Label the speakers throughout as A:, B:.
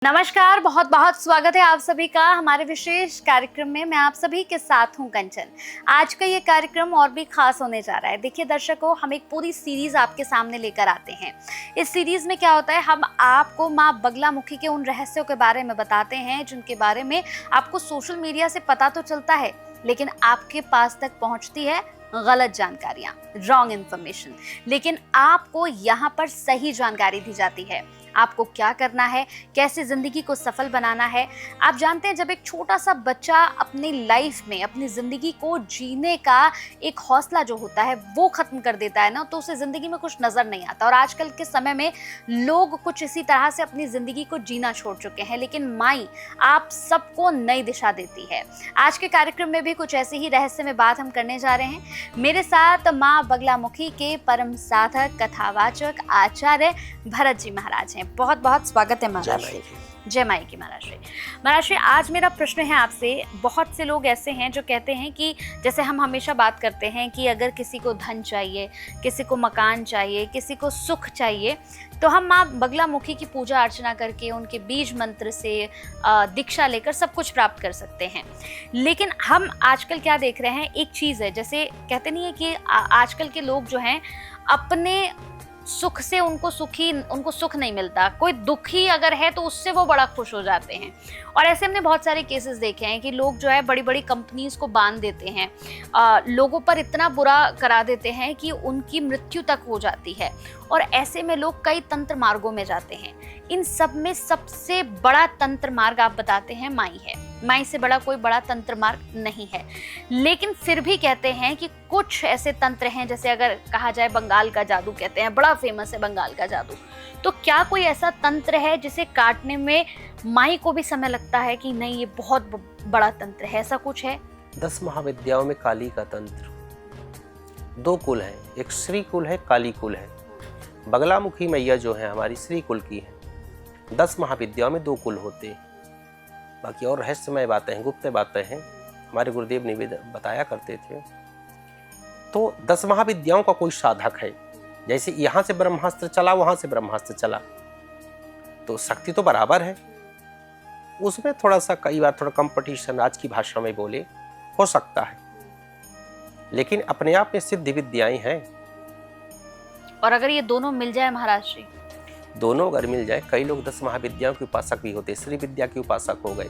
A: नमस्कार, बहुत बहुत स्वागत है आप सभी का हमारे विशेष कार्यक्रम में। मैं आप सभी के साथ हूं कंचन। आज का ये कार्यक्रम और भी खास होने जा रहा है। देखिए दर्शकों, हम एक पूरी सीरीज आपके सामने लेकर आते हैं। इस सीरीज में क्या होता है, हम आपको माँ बगलामुखी के उन रहस्यों के बारे में बताते हैं जिनके बारे में आपको सोशल मीडिया से पता तो चलता है, लेकिन आपके पास तक पहुंचती है गलत जानकारियां, रॉन्ग इन्फॉर्मेशन। लेकिन आपको यहाँ पर सही जानकारी दी जाती है। आपको क्या करना है, कैसे जिंदगी को सफल बनाना है। आप जानते हैं, जब एक छोटा सा बच्चा अपनी लाइफ में अपनी जिंदगी को जीने का एक हौसला जो होता है वो खत्म कर देता है ना, तो उसे जिंदगी में कुछ नजर नहीं आता। और आजकल के समय में लोग कुछ इसी तरह से अपनी जिंदगी को जीना छोड़ चुके हैं, लेकिन माई आप सबको नई दिशा देती है। आज के कार्यक्रम में भी कुछ ऐसी ही रहस्य में बात हम करने जा रहे हैं। मेरे साथ माँ बगलामुखी के परम साधक, कथावाचक, आचार्य भरत जी महाराज हैं। बहुत बहुत स्वागत है महाराज। जय माई की महाराज। महाराज, आज मेरा प्रश्न है आपसे। बहुत से लोग ऐसे हैं जो कहते हैं कि जैसे हम हमेशा बात करते हैं कि अगर किसी को धन चाहिए, किसी को मकान चाहिए, किसी को सुख चाहिए, तो हम माँ बगलामुखी की पूजा अर्चना करके उनके बीज मंत्र से दीक्षा लेकर सब कुछ प्राप्त कर सकते हैं। लेकिन हम आजकल क्या देख रहे हैं, एक चीज़ है, जैसे कहते नहीं है कि आजकल के लोग जो हैं अपने सुख से उनको सुख नहीं मिलता। कोई दुखी अगर है तो उससे वो बड़ा खुश हो जाते हैं। और ऐसे हमने बहुत सारे केसेस देखे हैं कि लोग जो है बड़ी बड़ी कंपनीज को बांध देते हैं, लोगों पर इतना बुरा करा देते हैं कि उनकी मृत्यु तक हो जाती है। और ऐसे में लोग कई तंत्र मार्गों में जाते हैं। इन सब में सबसे बड़ा तंत्र मार्ग आप बताते हैं माई है। माई से बड़ा कोई बड़ा तंत्र मार्ग नहीं है। लेकिन फिर भी कहते हैं कि कुछ ऐसे तंत्र हैं, जैसे अगर कहा जाए बंगाल का जादू, कहते हैं बड़ा फेमस है बंगाल का जादू। तो क्या कोई ऐसा तंत्र है जिसे काटने में माई को भी समय लगता है कि नहीं ये बहुत बड़ा तंत्र है, ऐसा कुछ है?
B: 10 महाविद्याओं में काली का तंत्र। 2 कुल हैं, एक श्री कुल है, काली कुल है। बगलामुखी मैया जो है हमारी श्री कुल की है। 10 महाविद्याओं में 2 कुल होते हैं। बाकी और रहस्यमय बातें हैं, गुप्त बातें हैं, हमारे गुरुदेव निवेदन बताया करते थे। तो 10 महाविद्याओं का कोई साधक है, जैसे यहाँ से ब्रह्मास्त्र चला, वहां से ब्रह्मास्त्र चला, तो शक्ति तो बराबर है। उसमें थोड़ा सा कई बार थोड़ा कंपटीशन, आज की भाषा में बोले, हो सकता है, लेकिन अपने आप में सिद्ध विद्याएं हैं।
A: और अगर ये दोनों मिल जाए महाराज जी,
B: दोनों अगर मिल जाए, कई लोग 10 महाविद्याओं के उपासक भी होते, श्री विद्या के उपासक हो गए।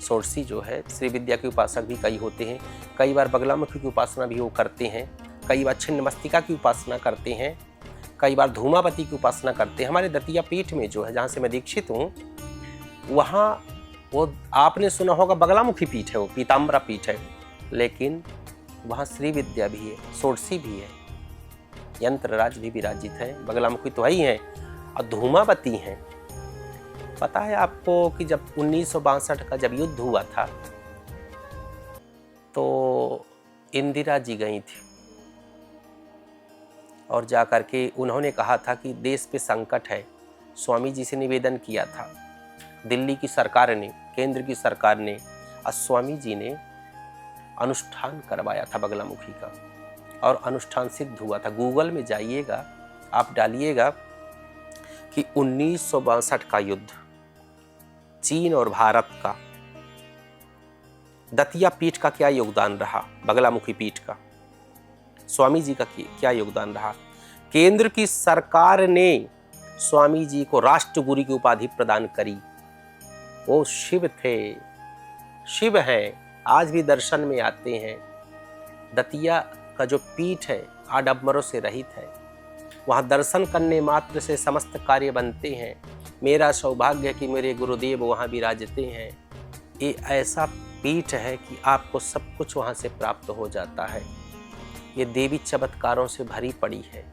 B: सोरसी जो है श्री विद्या के उपासक भी कई होते हैं। कई बार बगलामुखी की उपासना भी वो करते हैं, कई बार छिन्नमस्तिका की उपासना करते हैं, कई बार धूमावती की उपासना करते हैं। हमारे दतिया पीठ में जो है, जहाँ से मैं दीक्षित हूँ, वहाँ वो आपने सुना होगा बगलामुखी पीठ है, वो पीताम्बरा पीठ है, लेकिन वहाँ श्री विद्या भी है, सोरसी भी है, यंत्रराज भी विराजित है। बगलामुखी तो ही है और धूमावती हैं। पता है आपको कि जब 1962 का जब युद्ध हुआ था, तो इंदिरा जी गई थी और जाकर के उन्होंने कहा था कि देश पे संकट है। स्वामी जी से निवेदन किया था, दिल्ली की सरकार ने, केंद्र की सरकार ने, और स्वामी जी ने अनुष्ठान करवाया था बगलामुखी का, और अनुष्ठान सिद्ध हुआ था। गूगल में जाइएगा, आप डालिएगा कि 1962 का युद्ध, चीन और भारत का, दतिया पीठ का क्या योगदान रहा, बगलामुखी पीठ का, स्वामी जी का क्या योगदान रहा। केंद्र की सरकार ने स्वामी जी को राष्ट्रगुरु की उपाधि प्रदान करी। वो शिव थे, शिव हैं, आज भी दर्शन में आते हैं। दतिया का जो पीठ है आडंबरों से रहित है, वहाँ दर्शन करने मात्र से समस्त कार्य बनते हैं। मेरा सौभाग्य है कि मेरे गुरुदेव वहाँ विराजते हैं। ये ऐसा पीठ है कि आपको सब कुछ वहाँ से प्राप्त हो जाता है। ये देवी चमत्कारों से भरी पड़ी है।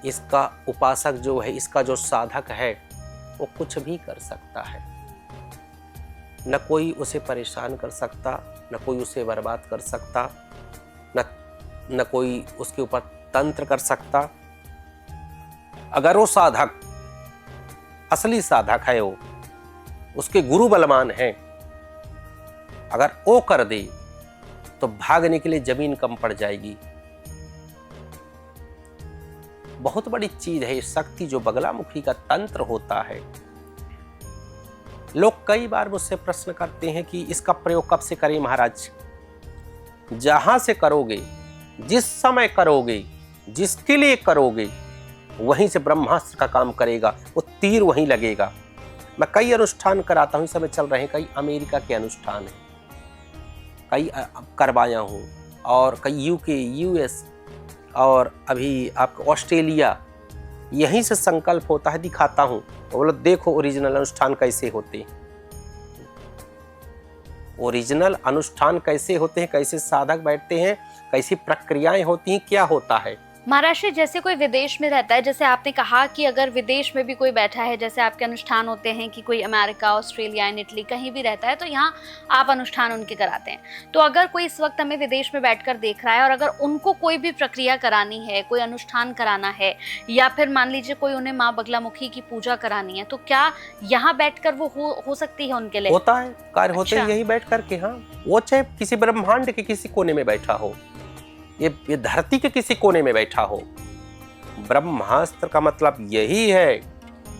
B: इसका उपासक जो है, इसका जो साधक है, वो कुछ भी कर सकता है। न कोई उसे परेशान कर सकता, न कोई उसे बर्बाद कर सकता, न कोई उसके ऊपर तंत्र कर सकता। अगर वो साधक असली साधक है, वो उसके गुरु बलवान हैं, अगर वो कर दे तो भागने के लिए जमीन कम पड़ जाएगी। बहुत बड़ी चीज है ये शक्ति, जो बगलामुखी का तंत्र होता है लोग कई बार मुझसे प्रश्न करते हैं कि इसका प्रयोग कब से करें महाराज। जहां से करोगे, जिस समय करोगे, जिसके लिए करोगे, वहीं से ब्रह्मास्त्र का काम करेगा, वो तीर वहीं लगेगा। मैं कई अनुष्ठान कराता हूँ, इस समय चल रहे हैं, कई अमेरिका के अनुष्ठान हैं, कई करवाया हूँ, और कई यूके, यूएस और अभी आपका ऑस्ट्रेलिया, यहीं से संकल्प होता है, दिखाता हूँ। बोलो देखो ओरिजिनल अनुष्ठान कैसे होते हैं, ओरिजिनल अनुष्ठान कैसे होते हैं, कैसे साधक बैठते हैं, कैसी प्रक्रियाएं होती हैं, क्या होता है।
A: महाराज जी, जैसे कोई विदेश में रहता है, जैसे आपने कहा कि अगर विदेश में भी कोई बैठा है, जैसे आपके अनुष्ठान होते हैं कि कोई अमेरिका, ऑस्ट्रेलिया, इटली कहीं भी रहता है, तो यहाँ आप अनुष्ठान उनके कराते हैं। तो अगर कोई इस वक्त हमें विदेश में बैठकर देख रहा है और अगर उनको कोई भी प्रक्रिया करानी है, कोई अनुष्ठान कराना है, या फिर मान लीजिए कोई उन्हें माँ बगलामुखी की पूजा करानी है, तो क्या यहाँ बैठकर वो हो सकती है उनके लिए?
B: होता है, कार्य होते हैं
A: अच्छा।
B: यही बैठ करके। हाँ, वो चाहे किसी ब्रह्मांड के किसी कोने में बैठा हो, ये धरती के किसी कोने में बैठा हो, ब्रह्मास्त्र का मतलब यही है।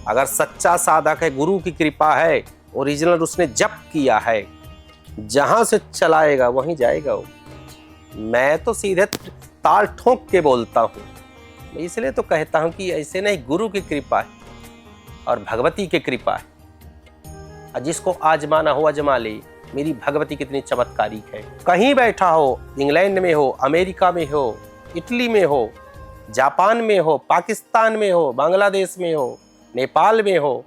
B: अगर सच्चा साधक है, गुरु की कृपा है, ओरिजिनल उसने जप किया है, जहां से चलाएगा वहीं जाएगा वो। मैं तो सीधे ताल ठोक के बोलता हूँ, इसलिए तो कहता हूँ कि ऐसे नहीं, गुरु की कृपा है और भगवती की कृपा है, और जिसको आजमाना हो आजमा ले। मेरी भगवती कितनी चमत्कारिक है। कहीं बैठा हो, इंग्लैंड में हो, अमेरिका में हो, इटली में हो, जापान में हो, पाकिस्तान में हो, बांग्लादेश में हो, नेपाल में हो,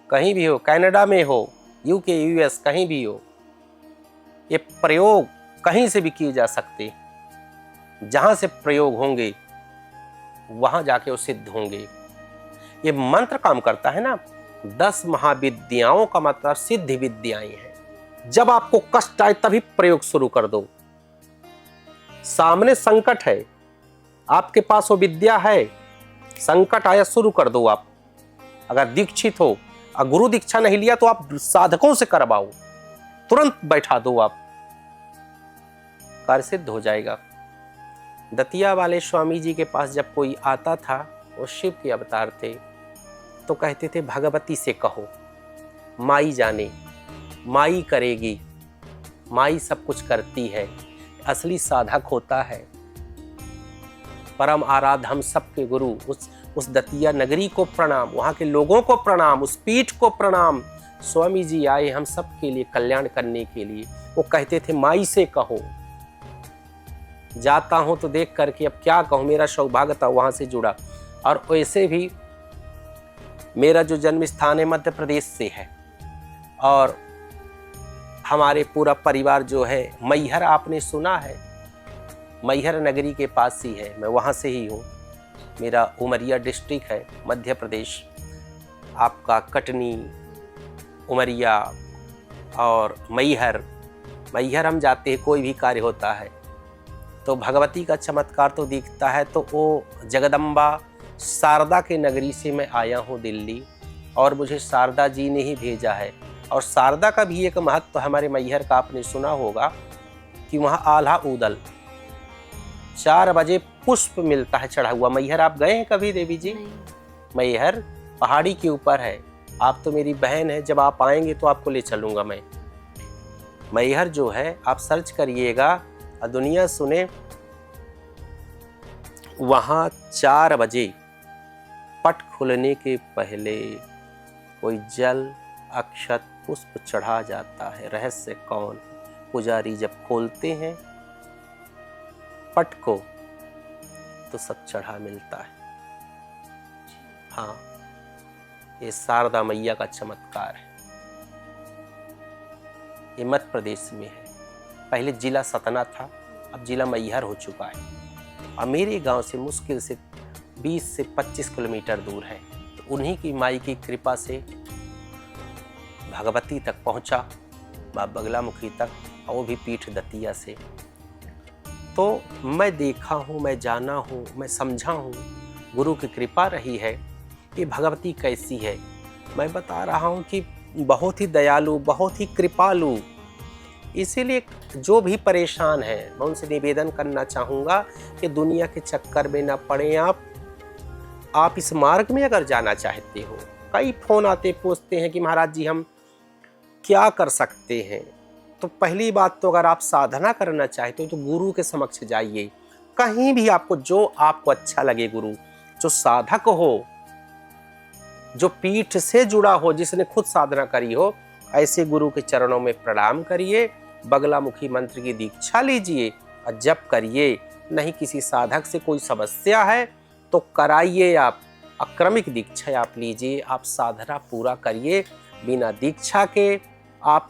B: कहीं भी हो, कनाडा में हो, यूके, यूएस, कहीं भी हो, ये प्रयोग कहीं से भी किए जा सकते। जहां से प्रयोग होंगे वहां जाके वो सिद्ध होंगे। ये मंत्र काम करता है ना, 10 महाविद्याओं का मतलब सिद्ध विद्याएं हैं। जब आपको कष्ट आए तभी प्रयोग शुरू कर दो। सामने संकट है, आपके पास वो विद्या है, संकट आया शुरू कर दो आप। अगर दीक्षित हो और गुरु दीक्षा नहीं लिया तो आप साधकों से करवाओ, तुरंत बैठा दो आप, कार्य सिद्ध हो जाएगा। दतिया वाले स्वामी जी के पास जब कोई आता था, वो शिव के अवतार थे, तो कहते थे भगवती से कहो, माई जाने, माई करेगी, माई सब कुछ करती है। असली साधक होता है परम आराध्य, हम सबके गुरु। उस दतिया नगरी को प्रणाम, वहाँ के लोगों को प्रणाम, उस पीठ को प्रणाम। स्वामी जी आए हम सबके लिए कल्याण करने के लिए। वो कहते थे माई से कहो। जाता हूँ तो देख करके अब क्या कहूँ, मेरा सौभाग्य था वहाँ से जुड़ा। और वैसे भी मेरा जो जन्म स्थान है मध्य प्रदेश से है, और हमारे पूरा परिवार जो है मैहर, आपने सुना है, मैहर नगरी के पास ही है, मैं वहाँ से ही हूँ। मेरा उमरिया डिस्ट्रिक्ट है मध्य प्रदेश, आपका कटनी, उमरिया और मैहर हम जाते हैं, कोई भी कार्य होता है तो भगवती का चमत्कार तो दिखता है। तो वो जगदम्बा शारदा के नगरी से मैं आया हूँ दिल्ली, और मुझे शारदा जी ने ही भेजा है। और शारदा का भी एक महत्व हमारे मैहर का आपने सुना होगा कि वहाँ आल्हा उदल 4 बजे पुष्प मिलता है चढ़ा हुआ। मैहर आप गए हैं कभी देवी जी? मैहर पहाड़ी के ऊपर है। आप तो मेरी बहन है, जब आप आएंगे तो आपको ले चलूंगा मैं। मैहर जो है आप सर्च करिएगा और दुनिया सुने, वहाँ 4 बजे पट खुलने के पहले कोई जल, अक्षत, पुष्प चढ़ा जाता है। रहस्य कौन? पुजारी जब खोलते हैं पट को तो सब चढ़ा मिलता है। हाँ, ये शारदा मैया का चमत्कार है। ये मध्य प्रदेश में है। पहले जिला सतना था, अब जिला मैहर हो चुका है। और मेरे गांव से मुश्किल से 20 से 25 किलोमीटर दूर है। तो उन्हीं की माई की कृपा से भगवती तक पहुंचा, माँ बगलामुखी तक, और वो भी पीठ दतिया से। तो मैं देखा हूँ, मैं जाना हूँ, मैं समझा हूँ, गुरु की कृपा रही है कि भगवती कैसी है। मैं बता रहा हूँ कि बहुत ही दयालु, बहुत ही कृपालु। इसीलिए जो भी परेशान है, मैं उनसे निवेदन करना चाहूँगा कि दुनिया के चक्कर में ना पड़े आप इस मार्ग में अगर जाना चाहते हो। कई फोन आते पूछते हैं कि महाराज जी हम क्या कर सकते हैं? तो पहली बात तो अगर आप साधना करना चाहते हो तो गुरु के समक्ष जाइए। कहीं भी आपको जो आपको अच्छा लगे, गुरु जो साधक हो, जो पीठ से जुड़ा हो, जिसने खुद साधना करी हो, ऐसे गुरु के चरणों में प्रणाम करिए, बगलामुखी मंत्र की दीक्षा लीजिए और जप करिए। नहीं किसी साधक से कोई समस्या है तो कराइए, आप अक्रमिक दीक्षा आप लीजिए, आप साधना पूरा करिए। बिना दीक्षा के आप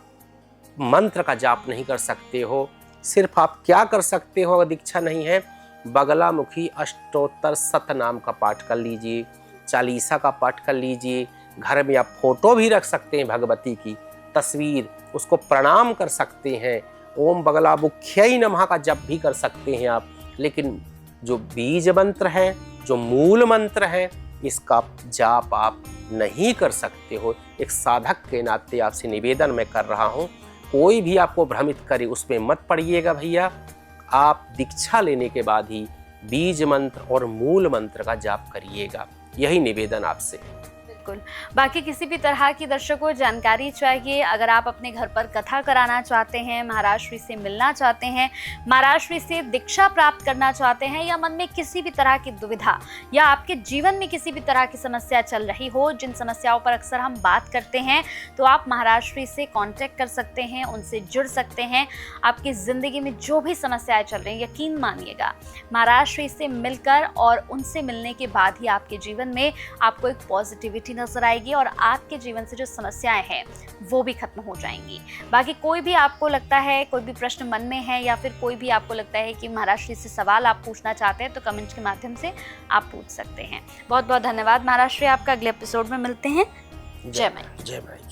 B: मंत्र का जाप नहीं कर सकते हो। सिर्फ आप क्या कर सकते हो अगर दीक्षा नहीं है, बगलामुखी अष्टोत्तर शतनाम का पाठ कर लीजिए, चालीसा का पाठ कर लीजिए। घर में आप फोटो भी रख सकते हैं, भगवती की तस्वीर, उसको प्रणाम कर सकते हैं। ओम बगलामुख्यै नमः का जप भी कर सकते हैं आप। लेकिन जो बीज मंत्र है, जो मूल मंत्र है, इसका जाप आप नहीं कर सकते हो। एक साधक के नाते आपसे निवेदन मैं कर रहा हूँ, कोई भी आपको भ्रमित करे उसमें मत पड़िएगा भैया। आप दीक्षा लेने के बाद ही बीज मंत्र और मूल मंत्र का जाप करिएगा, यही निवेदन आपसे।
A: बिल्कुल। बाकी किसी भी तरह की दर्शकों जानकारी चाहिए, अगर आप अपने घर पर कथा कराना चाहते हैं, महाराज श्री से मिलना चाहते हैं, महाराज श्री से दीक्षा प्राप्त करना चाहते हैं, या मन में किसी भी तरह की दुविधा या आपके जीवन में किसी भी तरह की समस्या चल रही हो, जिन समस्याओं पर अक्सर हम बात करते हैं, तो आप महाराज श्री से कांटेक्ट कर सकते हैं, उनसे जुड़ सकते हैं। आपकी ज़िंदगी में जो भी समस्याएं चल रही हैं, यकीन मानिएगा महाराज श्री से मिलकर और उनसे मिलने के बाद ही आपके जीवन में आपको एक पॉजिटिविटी नजर आएगी और आपके जीवन से जो समस्याएं हैं वो भी खत्म हो जाएंगी। बाकी कोई भी आपको लगता है, कोई भी प्रश्न मन में है, या फिर कोई भी आपको लगता है कि महाराज श्री से सवाल आप पूछना चाहते हैं, तो कमेंट के माध्यम से आप पूछ सकते हैं। बहुत बहुत धन्यवाद महाराज श्री, आपका अगले एपिसोड में मिलते हैं। जय माई।
B: जय माई।